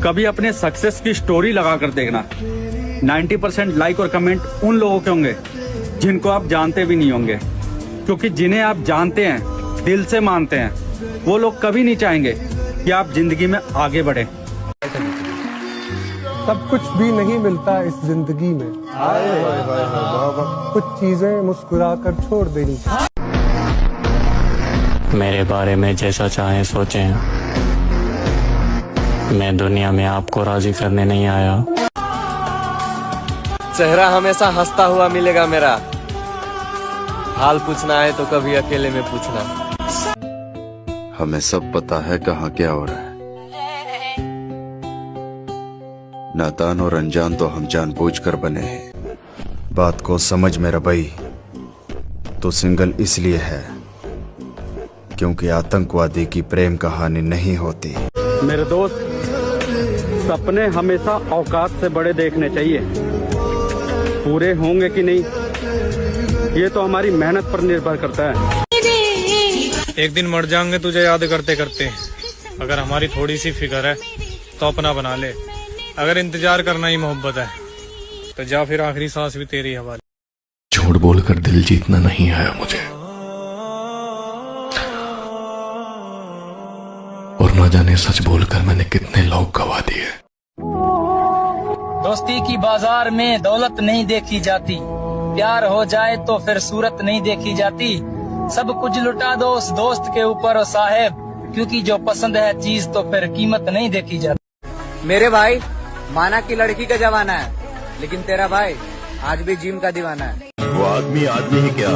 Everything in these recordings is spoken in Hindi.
कभी अपने सक्सेस की स्टोरी लगा कर देखना, 90% लाइक और कमेंट उन लोगों के होंगे जिनको आप जानते भी नहीं होंगे, क्योंकि जिन्हें आप जानते हैं, दिल से मानते हैं, वो लोग कभी नहीं चाहेंगे कि आप जिंदगी में आगे बढ़े। सब कुछ भी नहीं मिलता इस जिंदगी में, कुछ चीजें मुस्कुरा कर छोड़ देनी। मेरे बारे में जैसा चाहें सोचें, मैं दुनिया में आपको राजी करने नहीं आया। चेहरा हमेशा हंसता हुआ मिलेगा मेरा, हाल पूछना है तो कभी अकेले में पूछना। हमें सब पता है कहाँ क्या हो रहा है, नादान और अनजान तो हम जानबूझकर बने हैं। बात को समझ मेरा भाई, तो सिंगल इसलिए है क्योंकि आतंकवादी की प्रेम कहानी नहीं होती। मेरे दोस्त, सपने हमेशा औकात से बड़े देखने चाहिए। पूरे होंगे कि नहीं, ये तो हमारी मेहनत पर निर्भर करता है। एक दिन मर जाएंगे तुझे याद करते करते। अगर हमारी थोड़ी सी फिक्र है तो अपना बना ले। अगर इंतजार करना ही मोहब्बत है तो जा, फिर आखिरी सांस भी तेरी हवाले। झूठ बोलकर दिल जीतना नहीं आया मुझे, और न जाने सच बोलकर मैंने कितने लोग गवा दिए। दोस्ती की बाजार में दौलत नहीं देखी जाती, प्यार हो जाए तो फिर सूरत नहीं देखी जाती। सब कुछ लुटा दो उस दोस्त के ऊपर ओ साहेब, क्योंकि जो पसंद है चीज तो फिर कीमत नहीं देखी जाती। मेरे भाई, माना कि लड़की का जमाना है, लेकिन तेरा भाई आज भी जिम का दीवाना है। वो आदमी ही क्या,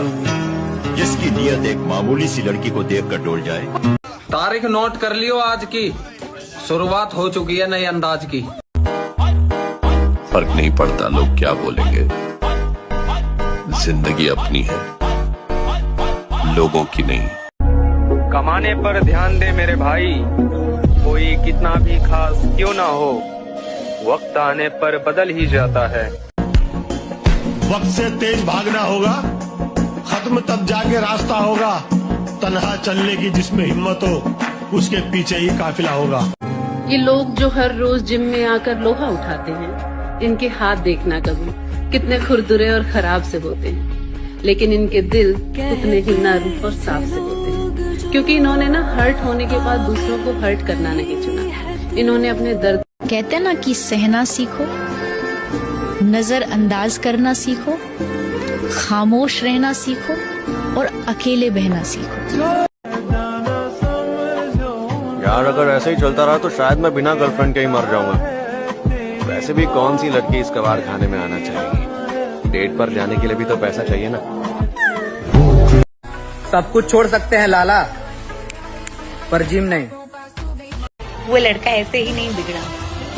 जिसकी नीयत एक मामूली सी लड़की को देखकर डोल जाए। तारीख नोट कर लियो आज की, शुरुआत हो चुकी है नए अंदाज की। फर्क नहीं पड़ता लोग क्या बोलेंगे, जिंदगी अपनी है, लोगों की नहीं। कमाने पर ध्यान दे मेरे भाई, कोई कितना भी खास क्यों ना हो, वक्त आने पर बदल ही जाता है। वक्त से तेज भागना होगा, खत्म तब जाके रास्ता होगा। तन्हा चलने की जिसमें हिम्मत हो, उसके पीछे ही काफिला होगा। ये लोग जो हर रोज जिम में आकर लोहा उठाते हैं, इनके हाथ देखना कभी कितने खुरदुरे और खराब से होते हैं, लेकिन इनके दिल उतने ही नर्म और साफ से होते हैं, क्योंकि इन्होंने ना हर्ट होने के बाद दूसरों को हर्ट करना नहीं चुना। इन्होंने अपने दर्द, कहते ना कि सहना सीखो, नजरअंदाज करना सीखो, खामोश रहना सीखो और अकेले बहना सीखो। यार अगर ऐसे ही चलता रहा तो शायद मैं बिना गर्लफ्रेंड के ही मर जाऊंगा। वैसे भी कौन सी लड़की इस कबाड़ खाने में आना चाहेगी, डेट पर जाने के लिए भी तो पैसा चाहिए ना। सब कुछ छोड़ सकते हैं लाला, पर जिम नहीं। वो लड़का ऐसे ही नहीं बिगड़ा,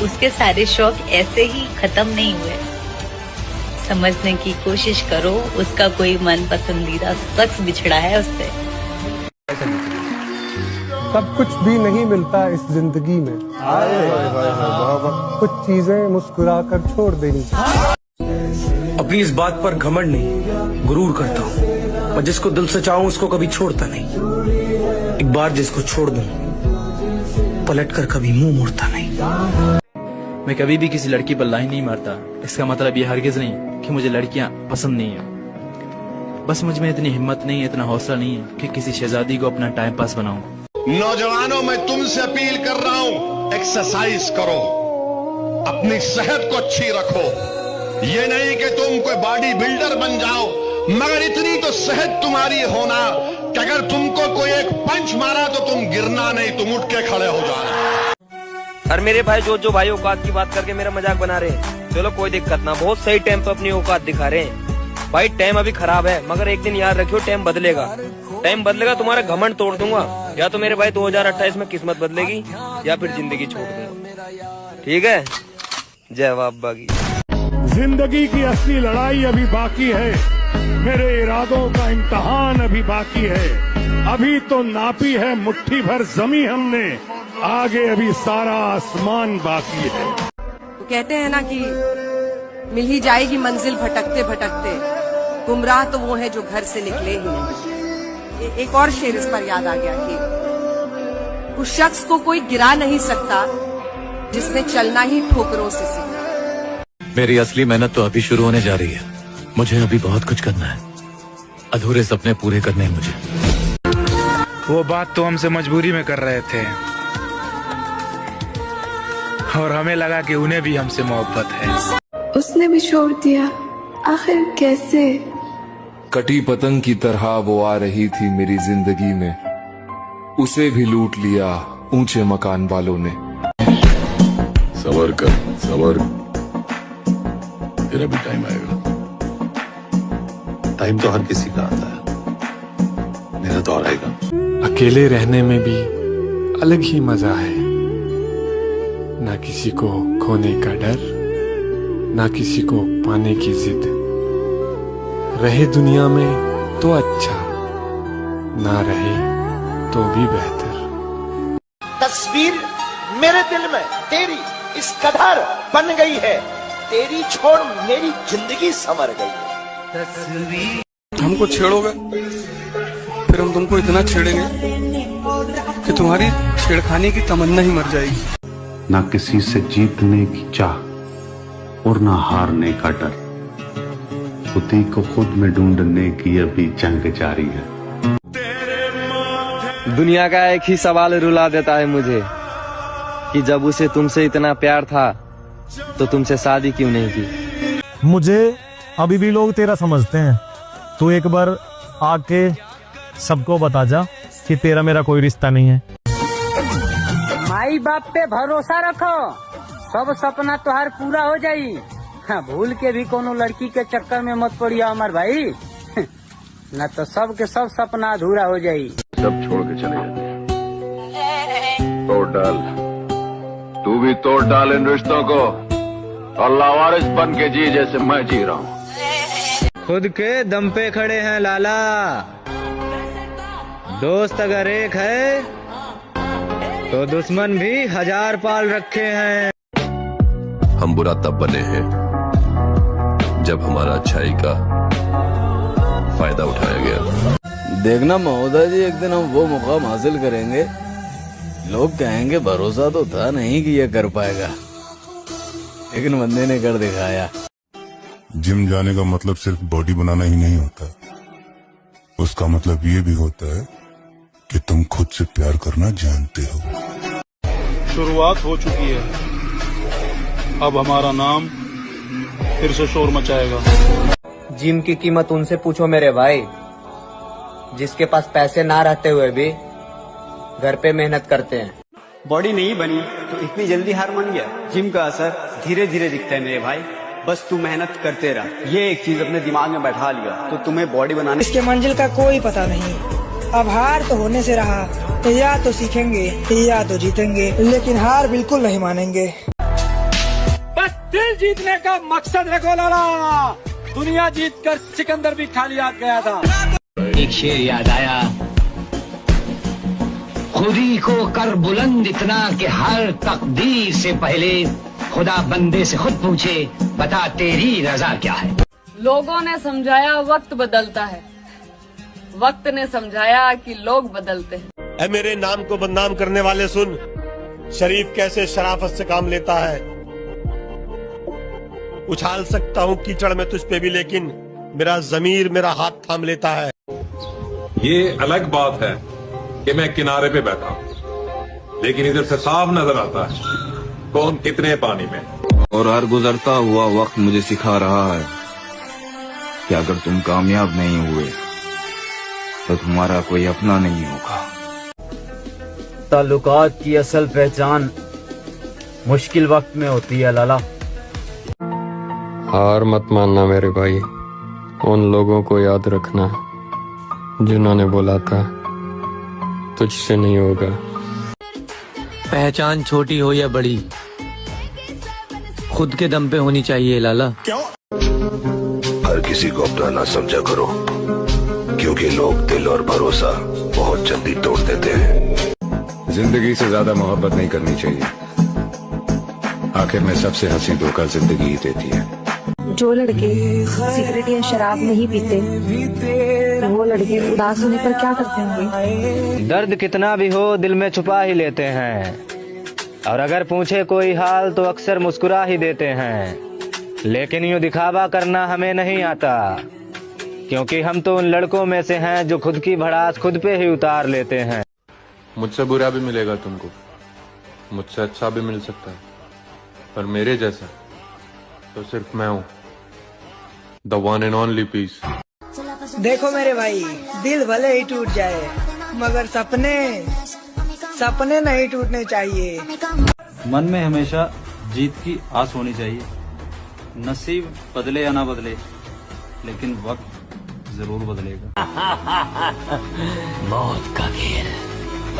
उसके सारे शौक ऐसे ही खत्म नहीं हुए। समझने की कोशिश करो, उसका कोई मन पसंदीदा शख्स बिछड़ा है उससे। सब कुछ भी नहीं मिलता इस जिंदगी में, कुछ चीजें मुस्कुरा कर छोड़ देनी। अपनी इस बात पर घमंड नहीं, गुरूर करता हूँ, और जिसको दिल से चाहूं उसको कभी छोड़ता नहीं। एक बार जिसको छोड़ दूं, पलटकर कभी मुंह मोड़ता नहीं। मैं कभी भी किसी लड़की पर लाइन नहीं मारता। इसका मतलब ये हरगिज नहीं कि मुझे लड़कियां पसंद नहीं है, बस मुझ में इतनी हिम्मत नहीं है, इतना हौसला नहीं है कि किसी शहजादी को अपना टाइम पास बनाऊं। नौजवानों, मैं तुमसे अपील कर रहा हूं, एक्सरसाइज करो, अपनी सेहत को अच्छी रखो। ये नहीं कि तुम कोई बॉडी बिल्डर बन जाओ, मगर इतनी तो सेहत तुम्हारी होना कि अगर तुमको कोई एक पंच मारा तो तुम गिरना नहीं, तुम उठ के खड़े हो जाना। और मेरे भाई जो भाई औकात की बात करके मेरा मजाक बना रहे हैं, चलो कोई दिक्कत ना, बहुत सही टाइम पे अपनी औकात दिखा रहे हैं। भाई टाइम अभी खराब है, मगर एक दिन याद रखियो टाइम बदलेगा। टाइम बदलेगा, तुम्हारा घमंड तोड़ दूंगा। या तो मेरे भाई 2028 में किस्मत बदलेगी, या फिर जिंदगी छोड़ दूंगा। ठीक है, जय बाबा की। जिंदगी की असली लड़ाई अभी बाकी है, मेरे इरादों का इम्तहान अभी बाकी है। अभी तो नापी है मुट्ठी भर जमी हमने, आगे अभी सारा आसमान बाकी है। तो कहते हैं ना कि मिल ही जाएगी मंजिल भटकते भटकते, गुमराह तो वो है जो घर से निकले ही नहीं। एक और शेर इस पर याद आ गया कि उस शख्स को कोई गिरा नहीं सकता जिसने चलना ही ठोकरों से सीखा। मेरी असली मेहनत तो अभी शुरू होने जा रही है। मुझे अभी बहुत कुछ करना है। अधूरे सपने पूरे करने हैं मुझे। वो बात तो हमसे मजबूरी में कर रहे थे और हमें लगा कि उन्हें भी हमसे मोहब्बत है। उसने भी छोड़ दिया, आखिर कैसे? कटी पतंग की तरह वो आ रही थी मेरी जिंदगी में, उसे भी लूट लिया ऊंचे मकान वालों ने। सबर कर, सबर, तेरा भी टाइम आएगा। टाइम तो हर किसी का आता है, मेरा तो आएगा। अकेले रहने में भी अलग ही मजा है, ना किसी को खोने का डर, ना किसी को पाने की जिद। रहे दुनिया में तो अच्छा, ना रहे तो भी बेहतर। तस्वीर मेरे दिल में तेरी इस कदर बन गई है, तेरी छोड़ मेरी जिंदगी संवर गई है। हमको छेड़ोगे, फिर हम तुमको इतना छेड़ेंगे कि तुम्हारी छेड़खानी की तमन्ना ही मर जाएगी। ना किसी से जीतने की चाह और ना हारने का डर, खुदी को खुद में ढूंढने की अभी जंग जारी है। दुनिया का एक ही सवाल रुला देता है मुझे कि जब उसे तुमसे इतना प्यार था तो तुमसे शादी क्यों नहीं की। मुझे अभी भी लोग तेरा समझते हैं। तू एक बार आके सबको बता जा कि तेरा मेरा कोई रिश्ता नहीं है। माई बाप पे भरोसा रखो, सब सपना तुहार पूरा हो जाई। हाँ, भूल के भी कोनो लड़की के चक्कर में मत पड़ियो हमार भाई, न तो सब के सब सपना अधूरा हो जाई। सब छोड़ के चले जाते हैं। तोड़ डाल, तू भी तोड़ डाल इन रिश्तों को और लावारिस बन के जी जैसे मैं जी रहा हूँ। खुद के दम पे खड़े हैं लाला, दोस्त अगर एक है तो दुश्मन भी 1000 पाल रखे हैं। हम बुरा तब बने हैं जब हमारा अच्छाई का फायदा उठाया गया। देखना महोदय जी, एक दिन हम वो मुकाम हासिल करेंगे, लोग कहेंगे भरोसा तो था नहीं कि ये कर पाएगा, लेकिन बंदे ने कर दिखाया। जिम जाने का मतलब सिर्फ बॉडी बनाना ही नहीं होता, उसका मतलब ये भी होता है कि तुम खुद से प्यार करना जानते हो। शुरुआत हो चुकी है, अब हमारा नाम फिर से शोर मचाएगा। जिम की कीमत उनसे पूछो मेरे भाई, जिसके पास पैसे ना रहते हुए भी घर पे मेहनत करते हैं। बॉडी नहीं बनी तो इतनी जल्दी हार मान गया? जिम का असर धीरे धीरे दिखता है मेरे भाई, बस तू मेहनत करते रह। ये एक चीज अपने दिमाग में बैठा लिया तो तुम्हें बॉडी बनाने इसके मंजिल का कोई पता नहीं। अब हार तो होने से रहा, या तो सीखेंगे या तो जीतेंगे, लेकिन हार बिल्कुल नहीं मानेंगे। बस दिल जीतने का मकसद है गोलाला, दुनिया जीतकर सिकंदर भी खाली हाथ गया था। एक शेर याद आया, खुदी को कर बुलंद इतना कि हर तकदीर से पहले खुदा बंदे से खुद पूछे, बता तेरी रजा क्या है। लोगों ने समझाया वक्त बदलता है, वक्त ने समझाया कि लोग बदलते हैं। ऐ मेरे नाम को बदनाम करने वाले सुन, शरीफ कैसे शराफत से काम लेता है। उछाल सकता हूँ कीचड़ में तुझ पे भी, लेकिन मेरा जमीर मेरा हाथ थाम लेता है। ये अलग बात है कि मैं किनारे पे बैठा हूँ, लेकिन इधर से साफ नजर आता है कौन कितने पानी में। और हर गुजरता हुआ वक्त मुझे सिखा रहा है कि अगर तुम कामयाब नहीं हुए तो तुम्हारा कोई अपना नहीं होगा। ताल्लुकात की असल पहचान मुश्किल वक्त में होती है लाला। हार मत मानना मेरे भाई, उन लोगों को याद रखना जिन्होंने बोला था तुझसे नहीं होगा। पहचान छोटी हो या बड़ी, खुद के दम पे होनी चाहिए लाला। हर किसी को अपना ना समझा करो, क्योंकि लोग दिल और भरोसा बहुत जल्दी तोड़ देते हैं। जिंदगी से ज्यादा मोहब्बत नहीं करनी चाहिए, आखिर में सबसे हंसी धोखा जिंदगी ही देती है। जो लड़के सिगरेट या शराब नहीं पीते, वो लड़के उदास होने पर क्या करते होंगे? दर्द कितना भी हो दिल में छुपा ही लेते हैं, और अगर पूछे कोई हाल तो अक्सर मुस्कुरा ही देते हैं, लेकिन यूं दिखावा करना हमें नहीं आता, क्योंकि हम तो उन लड़कों में से हैं जो खुद की भड़ास खुद पे ही उतार लेते हैं। मुझसे बुरा भी मिलेगा तुमको, मुझसे अच्छा भी मिल सकता है, पर मेरे जैसा तो सिर्फ मैं हूँ, the one and only piece. देखो मेरे भाई, दिल भले ही टूट जाए मगर सपने नहीं टूटने चाहिए। मन में हमेशा जीत की आस होनी चाहिए। नसीब बदले या ना बदले, लेकिन वक्त जरूर बदलेगा। मौत का खेल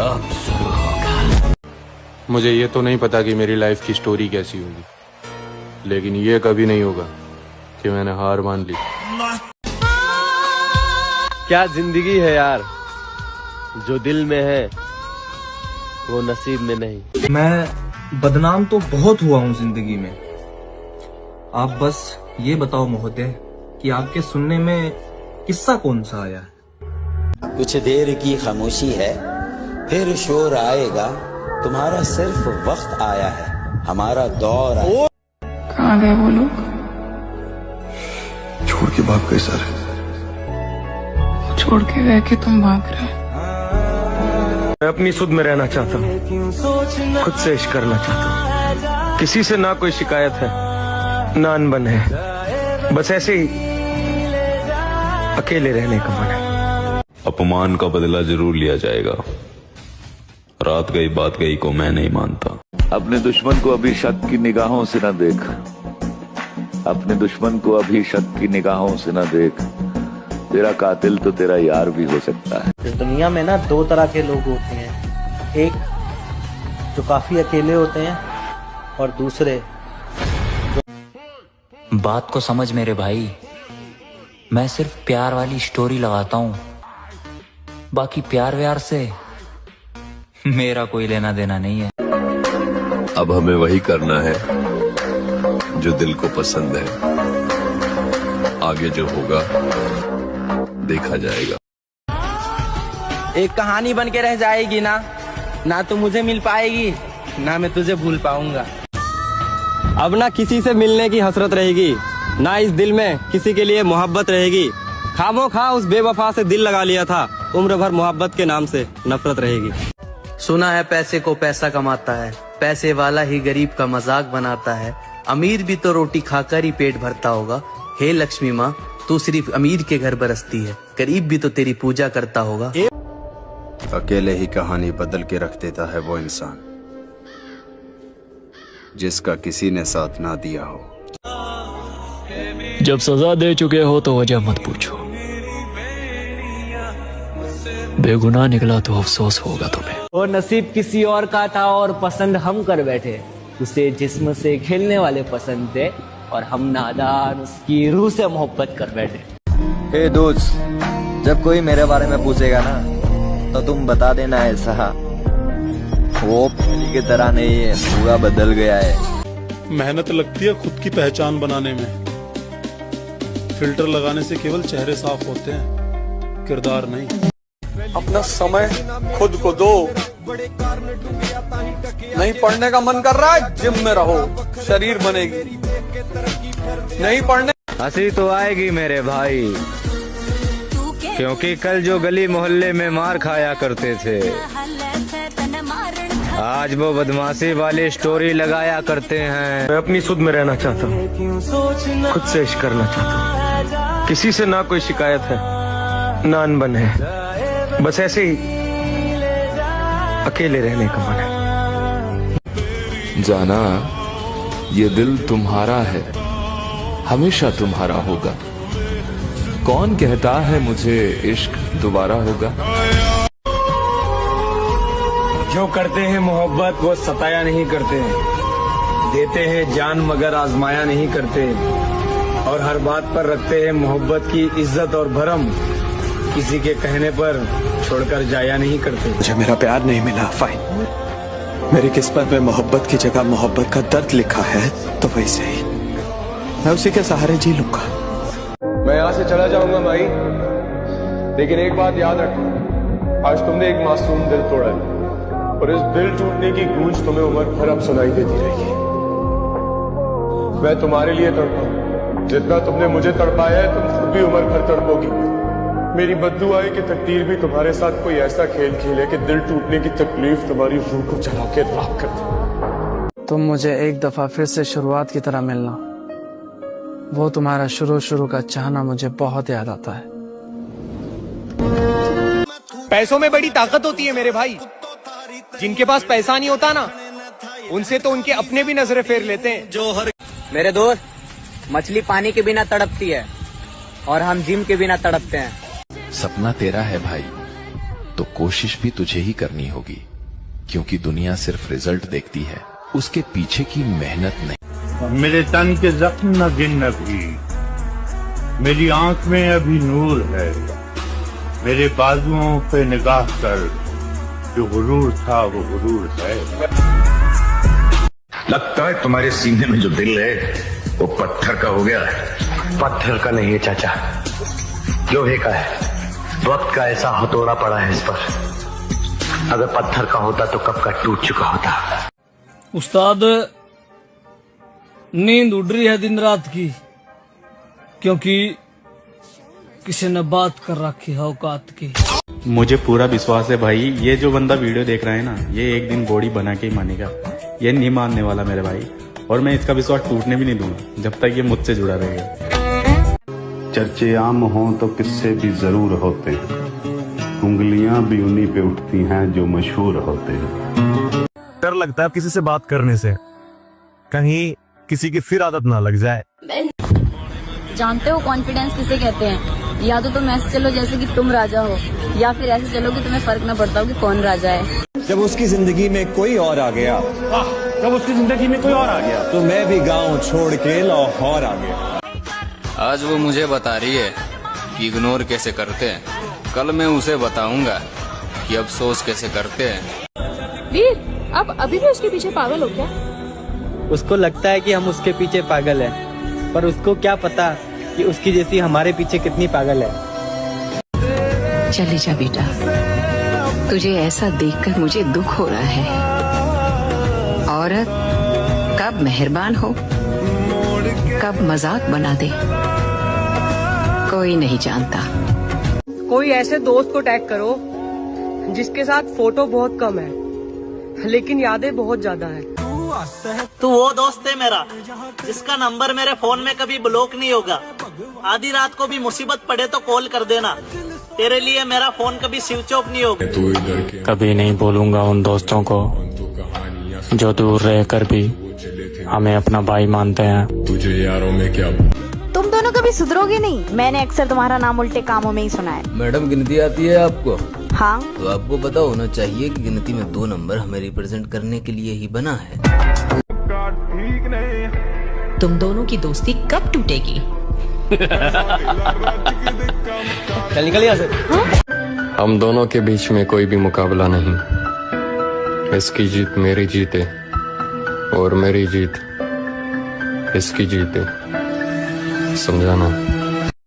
अब शुरू होगा। मुझे ये तो नहीं पता कि मेरी लाइफ की स्टोरी कैसी होगी, लेकिन ये कभी नहीं होगा कि मैंने हार मान ली। क्या जिंदगी है यार, जो दिल में है वो नसीब में नहीं। मैं बदनाम तो बहुत हुआ हूँ जिंदगी में। आप बस ये बताओ महोदय कि आपके सुनने में किस्सा कौन सा आया है? कुछ देर की खामोशी है, फिर शोर आएगा। तुम्हारा सिर्फ वक्त आया है, हमारा दौर आया। कहाँ गए वो लोग? छोड़ के भाग गए सर। छोड़ के गए कि तुम भाग रहे? मैं अपनी सुध में रहना चाहता हूँ, खुद से इश्क करना चाहता हूँ। किसी से ना कोई शिकायत है, ना अनबन है, बस ऐसे ही अकेले रहने का मन है। अपमान का बदला जरूर लिया जाएगा। रात गई बात गई को मैं नहीं मानता। अपने दुश्मन को अभी शक की निगाहों से न देख, अपने दुश्मन को अभी शक की निगाहों से न देख, तेरा कातिल तो तेरा यार भी हो सकता है। दुनिया में ना दो तरह के लोग होते हैं, एक जो काफी अकेले होते हैं और दूसरे जो... बात को समझ मेरे भाई, मैं सिर्फ प्यार वाली स्टोरी लगाता हूँ, बाकी प्यार व्यार से मेरा कोई लेना देना नहीं है। अब हमें वही करना है जो दिल को पसंद है, आगे जो होगा देखा जाएगा। एक कहानी बन के रह जाएगी ना तो मुझे मिल पाएगी, ना मैं तुझे भूल पाऊंगा। अब ना किसी से मिलने की हसरत रहेगी, ना इस दिल में किसी के लिए मोहब्बत रहेगी। खामोखा उस बेवफा से दिल लगा लिया था, उम्र भर मोहब्बत के नाम से नफरत रहेगी। सुना है पैसे को पैसा कमाता है, पैसे वाला ही गरीब का मजाक बनाता है। अमीर भी तो रोटी खाकर ही पेट भरता होगा। हे लक्ष्मी माँ, तू सिर्फ अमीर के घर बरसती है, गरीब भी तो तेरी पूजा करता होगा। अकेले ही कहानी बदल के रख देता है वो इंसान जिसका किसी ने साथ ना दिया हो। जब सजा दे चुके हो तो वजह मत पूछो, बेगुनाह निकला तो अफसोस होगा तुम्हें। और नसीब किसी और का था और पसंद हम कर बैठे, उसे जिस्म से खेलने वाले पसंद थे और हम नादान उसकी रूह से मोहब्बत कर बैठे। हे दोस्त, जब कोई मेरे बारे में पूछेगा ना तो तुम बता देना ऐसा, वो पहले की तरह नहीं है, पूरा बदल गया है। मेहनत लगती है खुद की पहचान बनाने में। फिल्टर लगाने से केवल चेहरे साफ होते हैं, किरदार नहीं। अपना समय खुद को दो। नहीं पढ़ने का मन कर रहा है, जिम में रहो, शरीर बनेगी। नहीं पढ़ने हंसी तो आएगी मेरे भाई, क्योंकि कल जो गली मोहल्ले में मार खाया करते थे, आज वो बदमाशी वाली स्टोरी लगाया करते हैं। मैं अपनी सुध में रहना चाहता हूँ, खुद से इश्क करना चाहता हूँ। किसी से ना कोई शिकायत है, ना अनबन है, बस ऐसे ही अकेले रहने का मन है। जाना ये दिल तुम्हारा है, हमेशा तुम्हारा होगा। कौन कहता है मुझे इश्क दोबारा होगा। जो करते हैं मोहब्बत वो सताया नहीं करते, देते हैं जान मगर आजमाया नहीं करते, और हर बात पर रखते हैं मोहब्बत की इज्जत और भरम, किसी के कहने पर छोड़कर जाया नहीं करते। मुझे मेरा प्यार नहीं मिला, फाइन। मेरी किस्मत में मोहब्बत की जगह मोहब्बत का दर्द लिखा है, तो वैसे ही मैं उसी के सहारे जी लूंगा। मैं यहाँ से चला जाऊंगा भाई, लेकिन एक बात याद रखो, आज तुमने एक मासूम दिल तोड़ा है। और इस दिल टूटने की गूंज तुम्हें उम्र भर अब सुनाई देती रहेगी। मैं तुम्हारे लिए तड़पा, जितना तुमने मुझे तड़पाया है तुम खुद भी उम्र भर तड़पोगी। मेरी बद्दुआ है कि तकदीर भी तुम्हारे साथ कोई ऐसा खेल खेले कि दिल टूटने की तकलीफ तुम्हारी रूह को जला के राख कर दे। तुम मुझे एक दफा फिर से शुरुआत की तरह मिलना, वो तुम्हारा शुरू का चाहना मुझे बहुत याद आता है। पैसों में बड़ी ताकत होती है मेरे भाई। जिनके पास पैसा नहीं होता ना, उनसे तो उनके अपने भी नजरें फेर लेते हैं। मेरे दोस्त, मछली पानी के बिना तड़पती है और हम जिम के बिना तड़पते हैं। सपना तेरा है भाई, तो कोशिश भी तुझे ही करनी होगी, क्योंकि दुनिया सिर्फ रिजल्ट देखती है, उसके पीछे की मेहनत नहीं। मेरे तन के जख्म न गिन अभी, मेरी आंख में अभी नूर है, मेरे बाजुओं पे निगाह कर, जो गुरूर था वो गुरूर है। लगता है तुम्हारे सीने में जो दिल है वो पत्थर का हो गया है। पत्थर का नहीं है चाचा, लोहे का है। वक्त का ऐसा हथौड़ा पड़ा है इस पर, अगर पत्थर का होता तो कब का टूट चुका होता। उस्ताद, नींद उड़ रही है दिन रात की, क्योंकि किसी ने बात कर रखी है औकात की। मुझे पूरा विश्वास है भाई, ये जो बंदा वीडियो देख रहा है ना, ये एक दिन बॉडी बना के ही मानेगा। ये नहीं मानने वाला मेरे भाई, और मैं इसका विश्वास टूटने भी नहीं दूंगा जब तक ये मुझसे जुड़ा रहेगा। चर्चे आम हों तो किस्से भी जरूर होते हैं, उंगलियां भी उन्हीं पे उठती हैं जो मशहूर होते हैं। डर लगता है किसी से बात करने से, कहीं किसी की फिर आदत ना लग जाए। जानते हो कॉन्फिडेंस किसे कहते हैं? या तो तुम ऐसे चलो जैसे कि तुम राजा हो, या फिर ऐसे चलो कि तुम्हें फर्क न पड़ता हो कि कौन राजा है। जब उसकी जिंदगी में कोई और आ गया, जब उसकी जिंदगी में कोई और आ गया, तो मैं भी गांव छोड़ के लाहौर आ गया। आज वो मुझे बता रही है कि इग्नोर कैसे करते हैं, कल मैं उसे बताऊंगा कि अफसोस कैसे करते हैं। वीर, आप अभी भी उसके पीछे पागल हो क्या? उसको लगता है कि हम उसके पीछे पागल हैं, पर उसको क्या पता कि उसकी जैसी हमारे पीछे कितनी पागल है। चले जा बेटा, तुझे ऐसा देखकर मुझे दुख हो रहा है। औरत कब मेहरबान हो, कब मजाक बना दे, कोई नहीं जानता। कोई ऐसे दोस्त को टैग करो जिसके साथ फोटो बहुत कम है लेकिन यादें बहुत ज्यादा है। तू वो दोस्त है मेरा जिसका नंबर मेरे फोन में कभी ब्लॉक नहीं होगा। आधी रात को भी मुसीबत पड़े तो कॉल कर देना, तेरे लिए मेरा फोन कभी स्विच ऑफ नहीं होगा। कभी नहीं बोलूंगा उन दोस्तों को जो दूर रहकर भी हमें अपना भाई मानते हैं। तुझे यारों में क्या, तुम दोनों कभी सुधरोगे नहीं। मैंने अक्सर तुम्हारा नाम उल्टे कामों में ही सुना है। मैडम, गिनती आती है आपको? हाँ। तो आपको पता होना चाहिए कि गिनती में 2 नंबर हमें रिप्रेजेंट करने के लिए ही बना है। तुम दोनों की दोस्ती कब टूटेगी? चल निकल यहाँ से। हम दोनों के बीच में कोई भी मुकाबला नहीं। इसकी जीत मेरी जीत है और मेरी जीत इसकी जीत है, समझाना।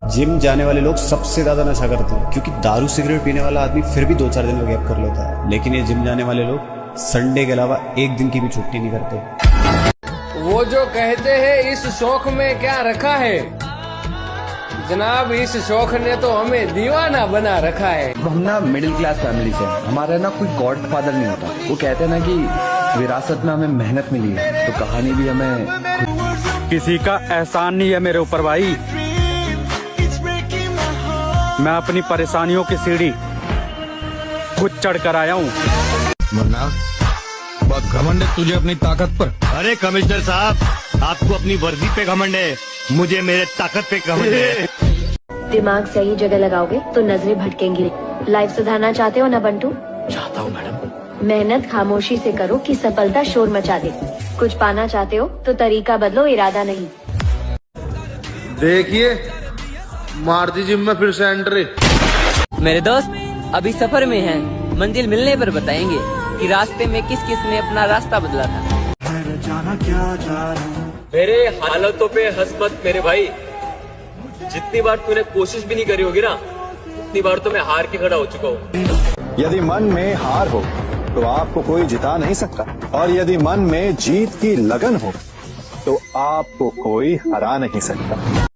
जिम जाने वाले लोग सबसे ज्यादा नशा करते हैं, क्योंकि दारू सिगरेट पीने वाला आदमी फिर भी 2-4 दिन में गैप कर लेता है, लेकिन ये जिम जाने वाले लोग संडे के अलावा एक दिन की भी छुट्टी नहीं करते। वो जो कहते हैं इस शौक में क्या रखा है, जनाब इस शौक ने तो हमें दीवाना बना रखा है। हम ना मिडिल क्लास फैमिली से, हमारा ना कोई गॉड फादर नहीं होता। वो कहते हैं ना कि विरासत में हमें मेहनत मिली है, तो कहानी भी हमें। किसी का एहसान नहीं है मेरे ऊपर भाई। मैं अपनी परेशानियों की सीढ़ी खुद चढ़कर आया हूँ। वरना बहुत घमंड है तुझे अपनी ताकत पर। अरे कमिश्नर साहब, आपको अपनी वर्दी पे घमंड है, मुझे मेरे ताकत पे घमंड है। दिमाग सही जगह लगाओगे तो नजरें भटकेंगी। लाइफ सुधारना चाहते हो ना बंटू? चाहता हूँ मैडम। मेहनत खामोशी से करो कि सफलता शोर मचा दे। कुछ पाना चाहते हो तो तरीका बदलो, इरादा नहीं। देखिए मार दी जिम में फिर से एंट्री। मेरे दोस्त अभी सफर में हैं, मंजिल मिलने पर बताएंगे कि रास्ते में किस किस ने अपना रास्ता बदला था। मेरे हालतों पे हंस मत मेरे भाई। जितनी बार तूने कोशिश भी नहीं करी होगी ना, उतनी बार तो मैं हार के खड़ा हो चुका हूँ। यदि मन में हार हो तो आपको कोई जिता नहीं सकता, और यदि मन में जीत की लगन हो तो आपको कोई हरा नहीं सकता।